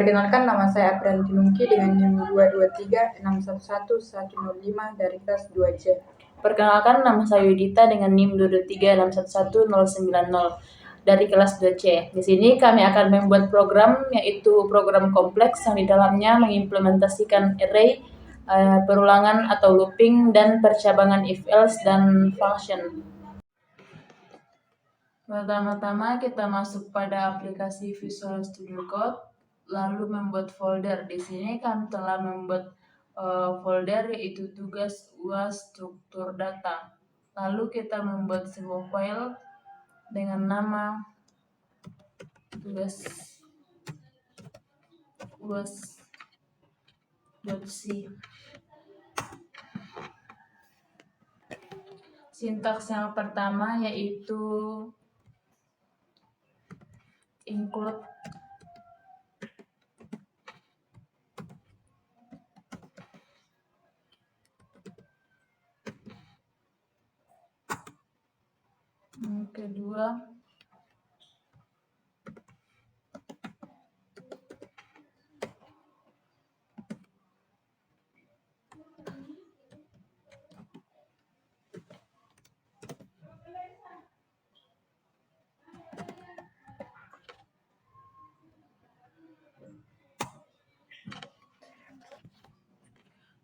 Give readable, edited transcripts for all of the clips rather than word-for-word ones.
Perkenalkan, nama saya Aprianti Nungki dengan NIM 223611105 dari kelas 2C. Perkenalkan, nama saya Widita dengan NIM 223611090 dari kelas 2C. Di sini kami akan membuat program, yaitu program kompleks yang di dalamnya mengimplementasikan array, perulangan atau looping, dan percabangan if else dan function. Pertama-tama kita masuk pada aplikasi Visual Studio Code, lalu membuat folder. Di sini kami telah membuat folder yaitu tugas UAS struktur data. Lalu kita membuat sebuah file dengan nama tugas uas.c. Sintaks yang pertama yaitu include kedua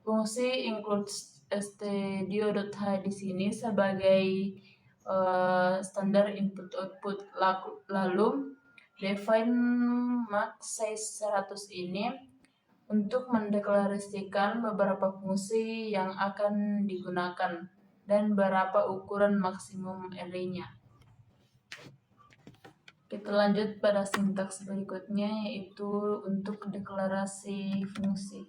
fungsi include stdio.h di sini sebagai standar input output. Lalu define max size 100 ini untuk mendeklarasikan beberapa fungsi yang akan digunakan dan berapa ukuran maksimum array-nya. Kita lanjut pada sintaks berikutnya, yaitu untuk deklarasi fungsi.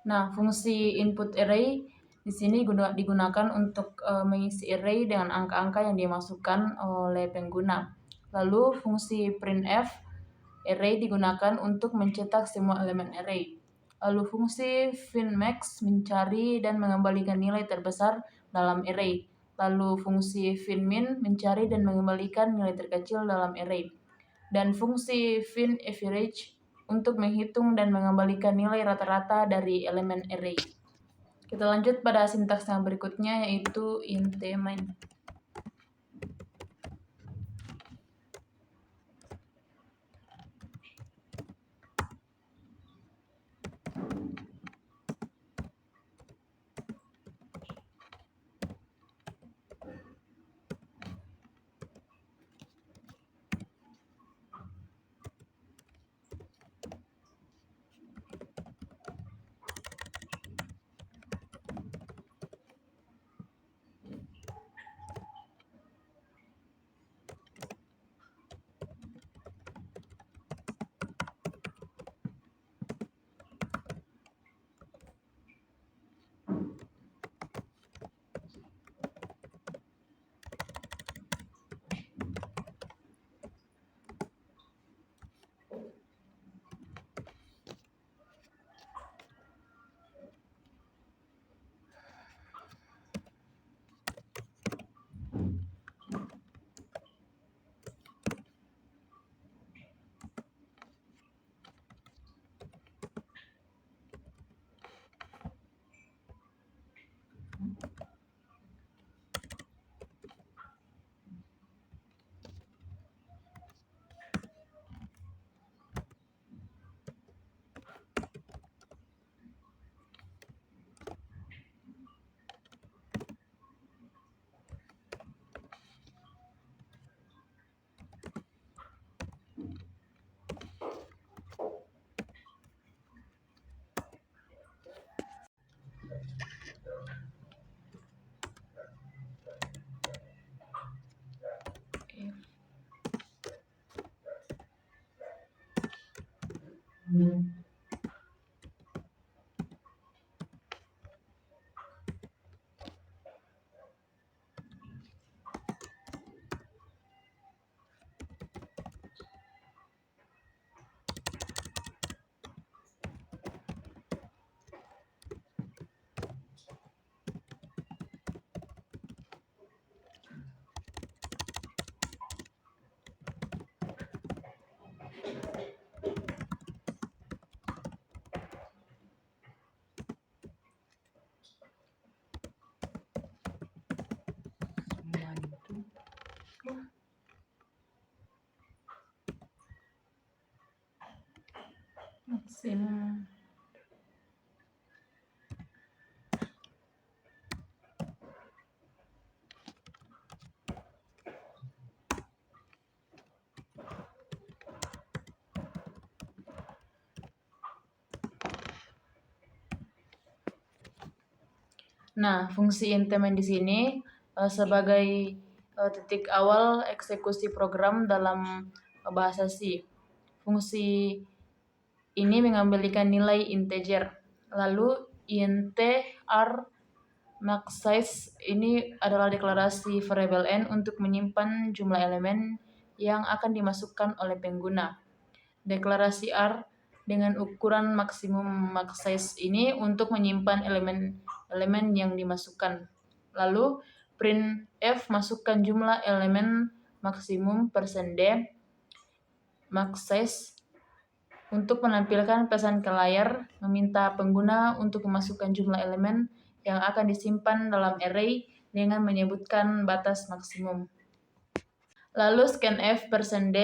Nah, fungsi input array di sini digunakan untuk mengisi array dengan angka-angka yang dimasukkan oleh pengguna. Lalu fungsi printf array digunakan untuk mencetak semua elemen array. Lalu fungsi finmax mencari dan mengembalikan nilai terbesar dalam array. Lalu fungsi finmin mencari dan mengembalikan nilai terkecil dalam array. Dan fungsi finaverage untuk menghitung dan mengembalikan nilai rata-rata dari elemen array. Kita lanjut pada sintaks yang berikutnya, yaitu int main. Maksimum. Nah, fungsi intemen di sini sebagai titik awal eksekusi program dalam bahasa C. Fungsi ini mengembalikan nilai integer. Lalu int r max size ini adalah deklarasi variabel n untuk menyimpan jumlah elemen yang akan dimasukkan oleh pengguna. Deklarasi r dengan ukuran maksimum max size ini untuk menyimpan elemen yang dimasukkan. Lalu printf masukkan jumlah elemen maksimum %d max size untuk menampilkan pesan ke layar, meminta pengguna untuk memasukkan jumlah elemen yang akan disimpan dalam array dengan menyebutkan batas maksimum. Lalu scanf %d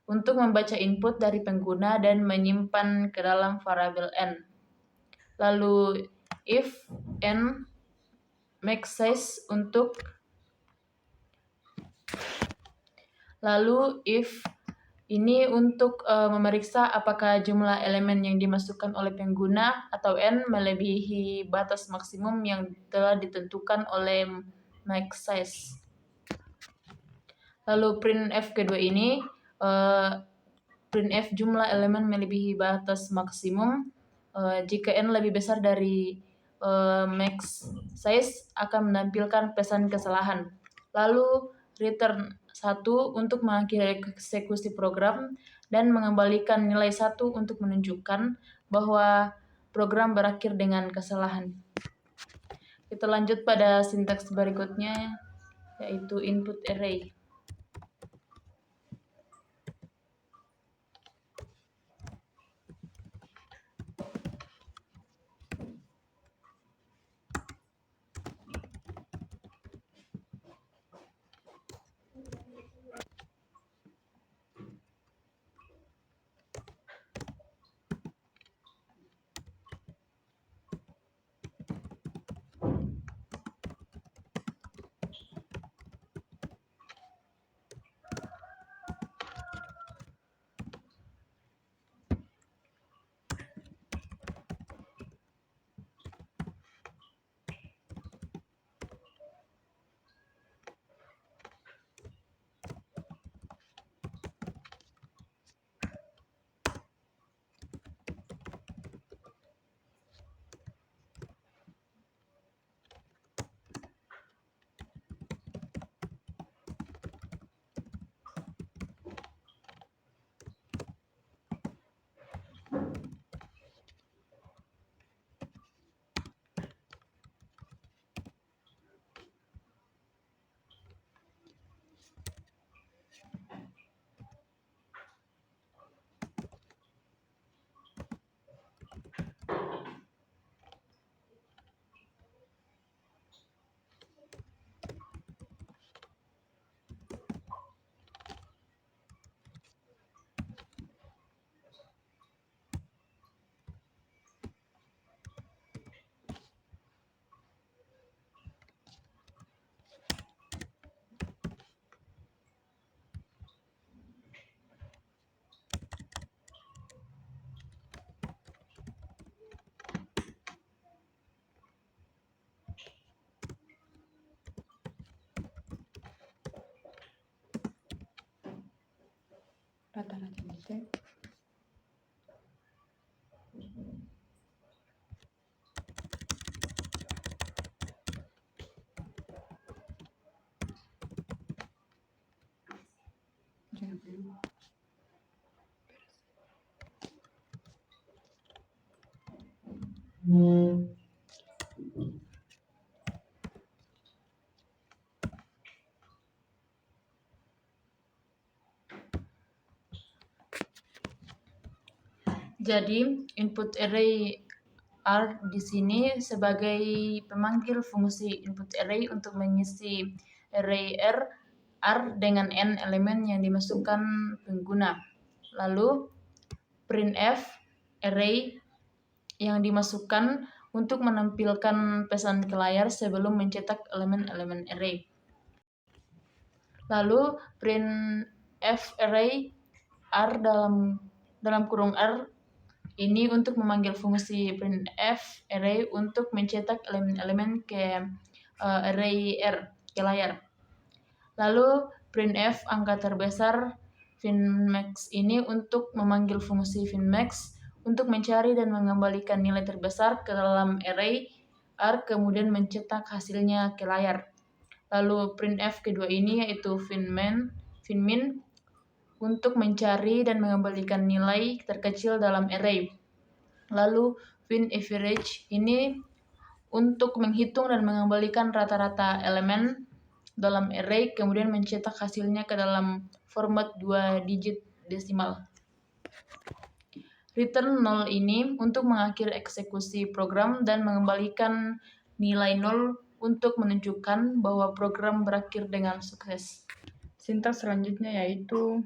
untuk membaca input dari pengguna dan menyimpan ke dalam variabel n. Lalu if n max size untuk ini untuk memeriksa apakah jumlah elemen yang dimasukkan oleh pengguna atau n melebihi batas maksimum yang telah ditentukan oleh max size. Lalu printf kedua ini printf jumlah elemen melebihi batas maksimum jika n lebih besar dari max size akan menampilkan pesan kesalahan. Lalu return 1 untuk mengakhiri eksekusi program dan mengembalikan nilai 1 untuk menunjukkan bahwa program berakhir dengan kesalahan. Kita lanjut pada sintaks berikutnya, yaitu input array. rata-rata dicek. Jangan dulu. Jadi input array R di sini sebagai pemanggil fungsi input array untuk mengisi array R dengan n elemen yang dimasukkan pengguna. Lalu printf array yang dimasukkan untuk menampilkan pesan ke layar sebelum mencetak elemen-elemen array. Lalu printf array R dalam kurung R ini untuk memanggil fungsi printf array untuk mencetak elemen-elemen ke array R ke layar. Lalu printf angka terbesar finmax ini untuk memanggil fungsi finmax untuk mencari dan mengembalikan nilai terbesar ke dalam array R kemudian mencetak hasilnya ke layar. Lalu printf kedua ini yaitu finmin untuk mencari dan mengembalikan nilai terkecil dalam array. Lalu finaverage ini untuk menghitung dan mengembalikan rata-rata elemen dalam array kemudian mencetak hasilnya ke dalam format 2 digit desimal. Return 0 ini untuk mengakhiri eksekusi program dan mengembalikan nilai 0 untuk menunjukkan bahwa program berakhir dengan sukses. Sintaks selanjutnya yaitu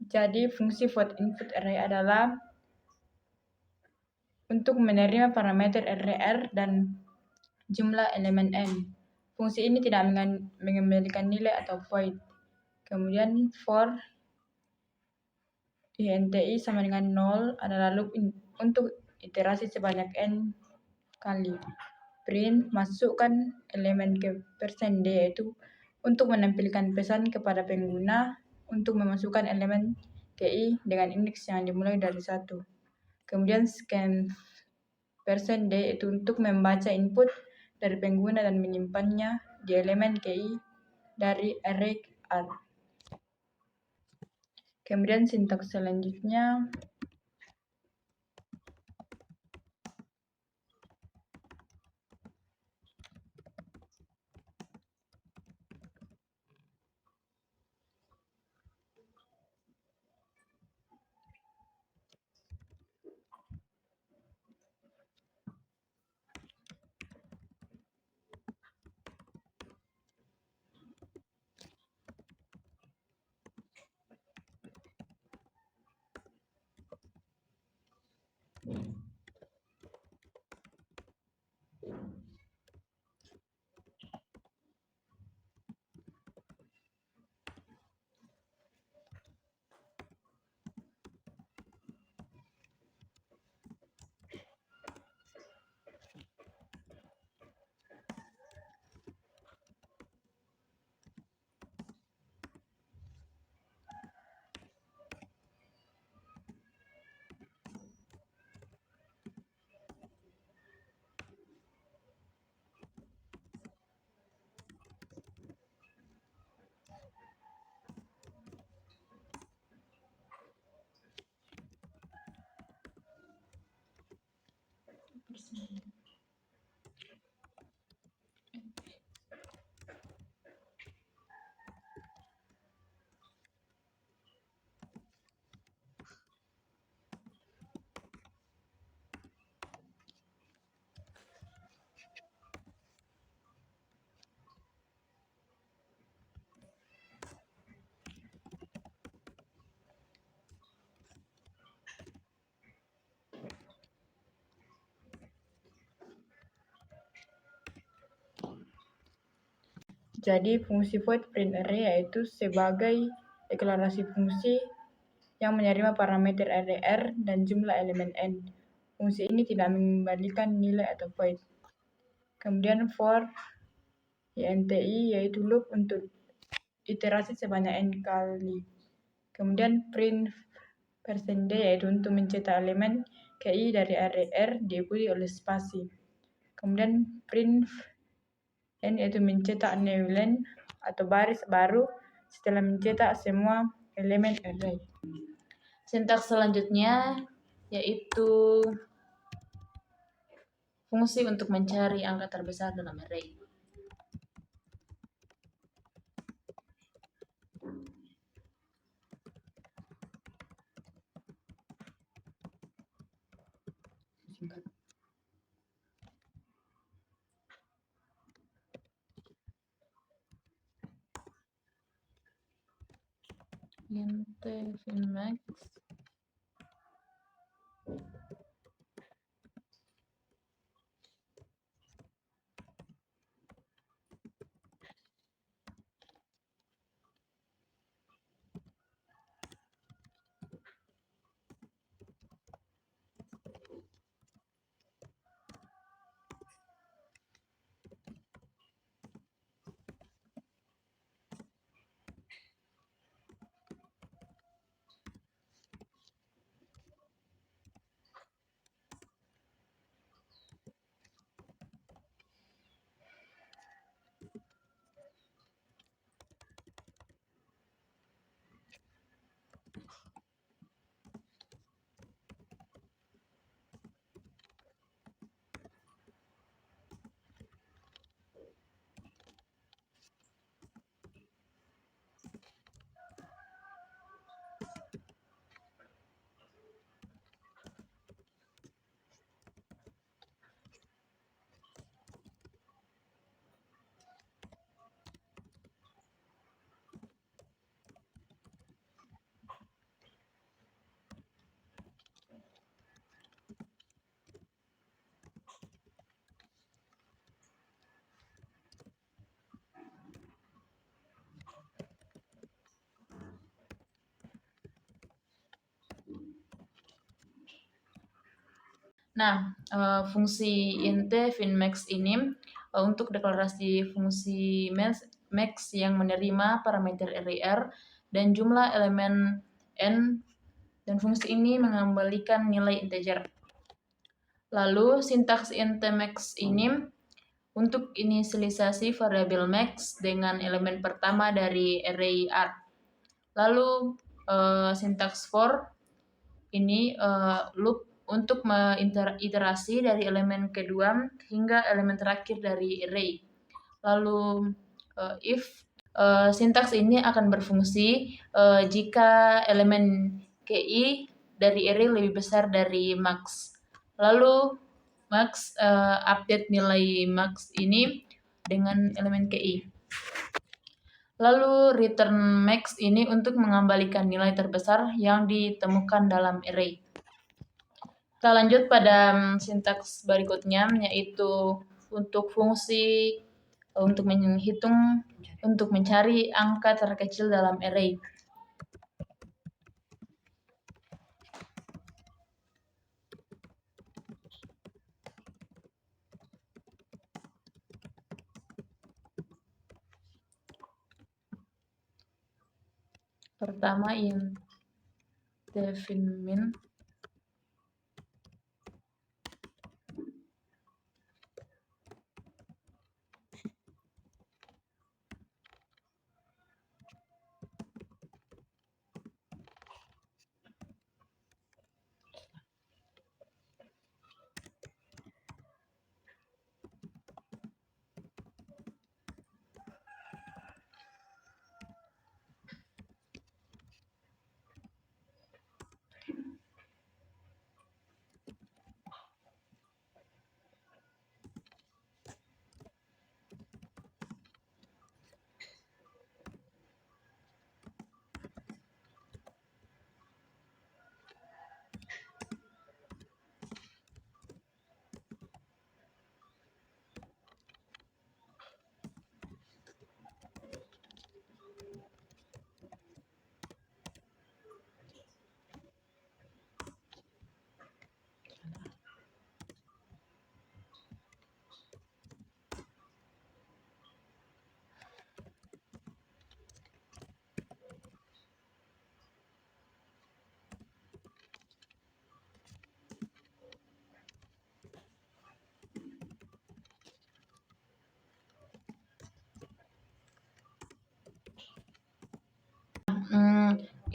jadi fungsi void input array adalah untuk menerima parameter array R dan jumlah elemen n. Fungsi ini tidak mengembalikan nilai atau void. Kemudian for inti sama dengan 0 adalah loop untuk iterasi sebanyak n kali. Print masukkan elemen ke %d yaitu untuk menampilkan pesan kepada pengguna untuk memasukkan elemen KI dengan indeks yang dimulai dari 1. Kemudian scan %d itu untuk membaca input dari pengguna dan menyimpannya di elemen KI dari array R. Kemudian sintaks selanjutnya Jadi fungsi void print array yaitu sebagai deklarasi fungsi yang menerima parameter array dan jumlah elemen n. Fungsi ini tidak mengembalikan nilai atau void. Kemudian for INTI yaitu loop untuk iterasi sebanyak n kali. Kemudian print %d yaitu untuk mencetak elemen KI dari array R diikuti oleh spasi. Kemudian print n yaitu mencetak new line atau baris baru setelah mencetak semua elemen array. Sintaks selanjutnya yaitu fungsi untuk mencari angka terbesar dalam array. Int finmax Nah, fungsi int finmax ini untuk deklarasi fungsi max yang menerima parameter array R dan jumlah elemen n, dan fungsi ini mengembalikan nilai integer. Lalu sintaks int max ini untuk inisialisasi variabel max dengan elemen pertama dari array R. Lalu sintaks for ini loop untuk mengiterasi dari elemen kedua hingga elemen terakhir dari array. Lalu if sintaks ini akan berfungsi jika elemen KI dari array lebih besar dari max. Lalu max update nilai max ini dengan elemen KI. Lalu return max ini untuk mengembalikan nilai terbesar yang ditemukan dalam array. Kita lanjut pada sintaks berikutnya, yaitu untuk fungsi untuk menghitung, untuk mencari angka terkecil dalam array. Pertama int finmin.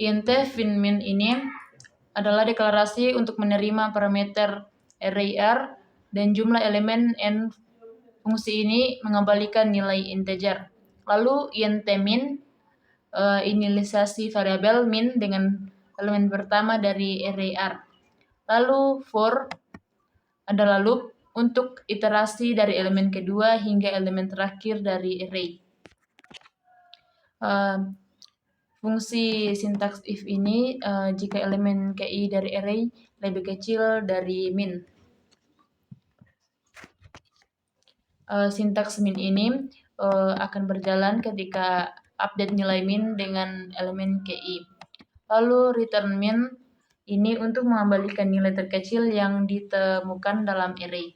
int fin min ini adalah deklarasi untuk menerima parameter array R dan jumlah elemen n. Fungsi ini mengembalikan nilai integer. Lalu int min inisialisasi variabel min dengan elemen pertama dari array R. Lalu for adalah loop untuk iterasi dari elemen kedua hingga elemen terakhir dari array. Fungsi sintaks if ini jika elemen KI dari array lebih kecil dari min. Sintaks min ini akan berjalan ketika update nilai min dengan elemen KI. Lalu return min ini untuk mengembalikan nilai terkecil yang ditemukan dalam array.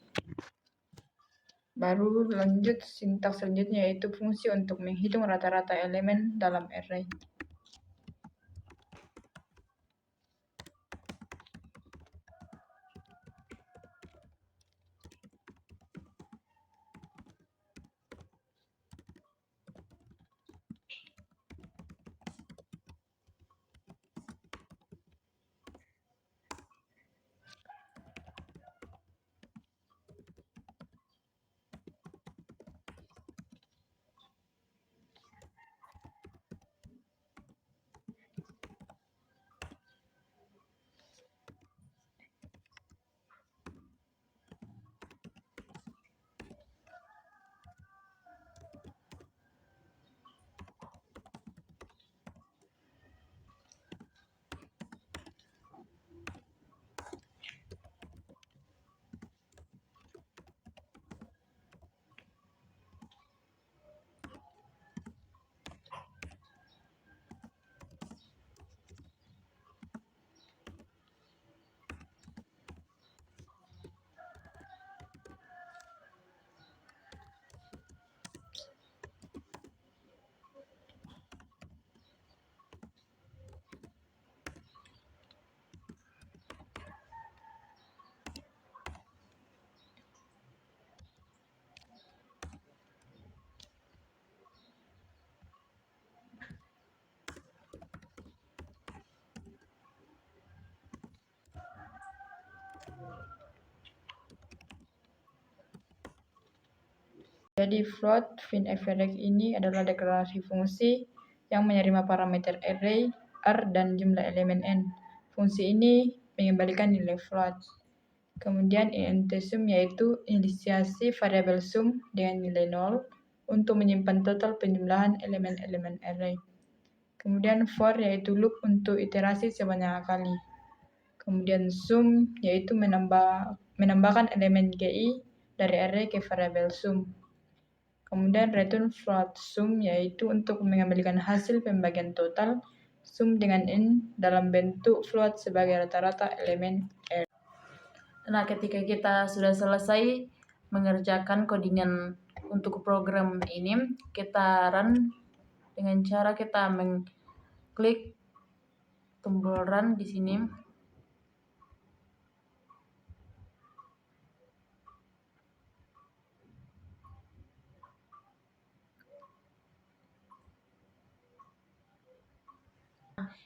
Baru lanjut sintaks selanjutnya yaitu fungsi untuk menghitung rata-rata elemen dalam array. Jadi float finFREC ini adalah deklarasi fungsi yang menerima parameter array R dan jumlah elemen n. Fungsi ini mengembalikan nilai float. Kemudian int sum yaitu inisialisasi variabel sum dengan nilai 0 untuk menyimpan total penjumlahan elemen-elemen array. Kemudian for yaitu loop untuk iterasi sebanyak kali. Kemudian sum yaitu menambahkan elemen GI dari array ke variabel sum. Kemudian return float sum yaitu untuk mengembalikan hasil pembagian total sum dengan n dalam bentuk float sebagai rata-rata elemen R. Nah, ketika kita sudah selesai mengerjakan codingan untuk program ini, kita run dengan cara kita mengklik tombol run di sini.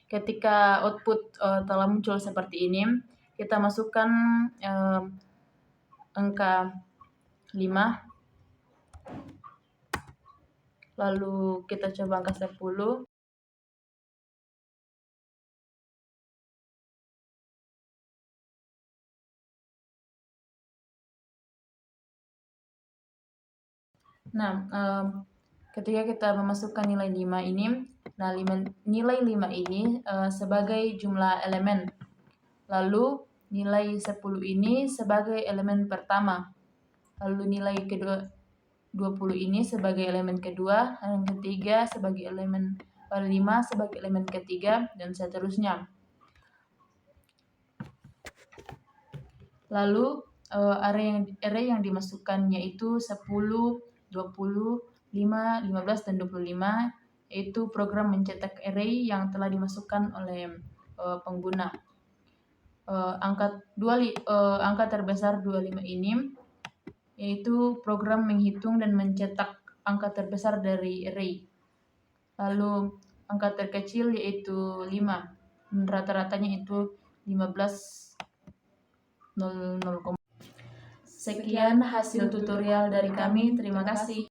Ketika output telah muncul seperti ini, kita masukkan angka 5, lalu kita coba angka 10. Nah, ketika kita memasukkan nilai 5 ini, nah nilai 5 ini sebagai jumlah elemen. Lalu nilai 10 ini sebagai elemen pertama. Lalu nilai 20 ini sebagai elemen kedua, yang ketiga sebagai elemen 5 sebagai elemen ketiga, dan seterusnya. Lalu array yang dimasukkan yaitu 10, 20, 5, 15, dan 25, yaitu program mencetak array yang telah dimasukkan oleh pengguna. Angka terbesar 25 ini yaitu program menghitung dan mencetak angka terbesar dari array. Lalu angka terkecil yaitu 5. Rata-ratanya itu 15,00. Sekian hasil tutorial dari kami. Terima kasih.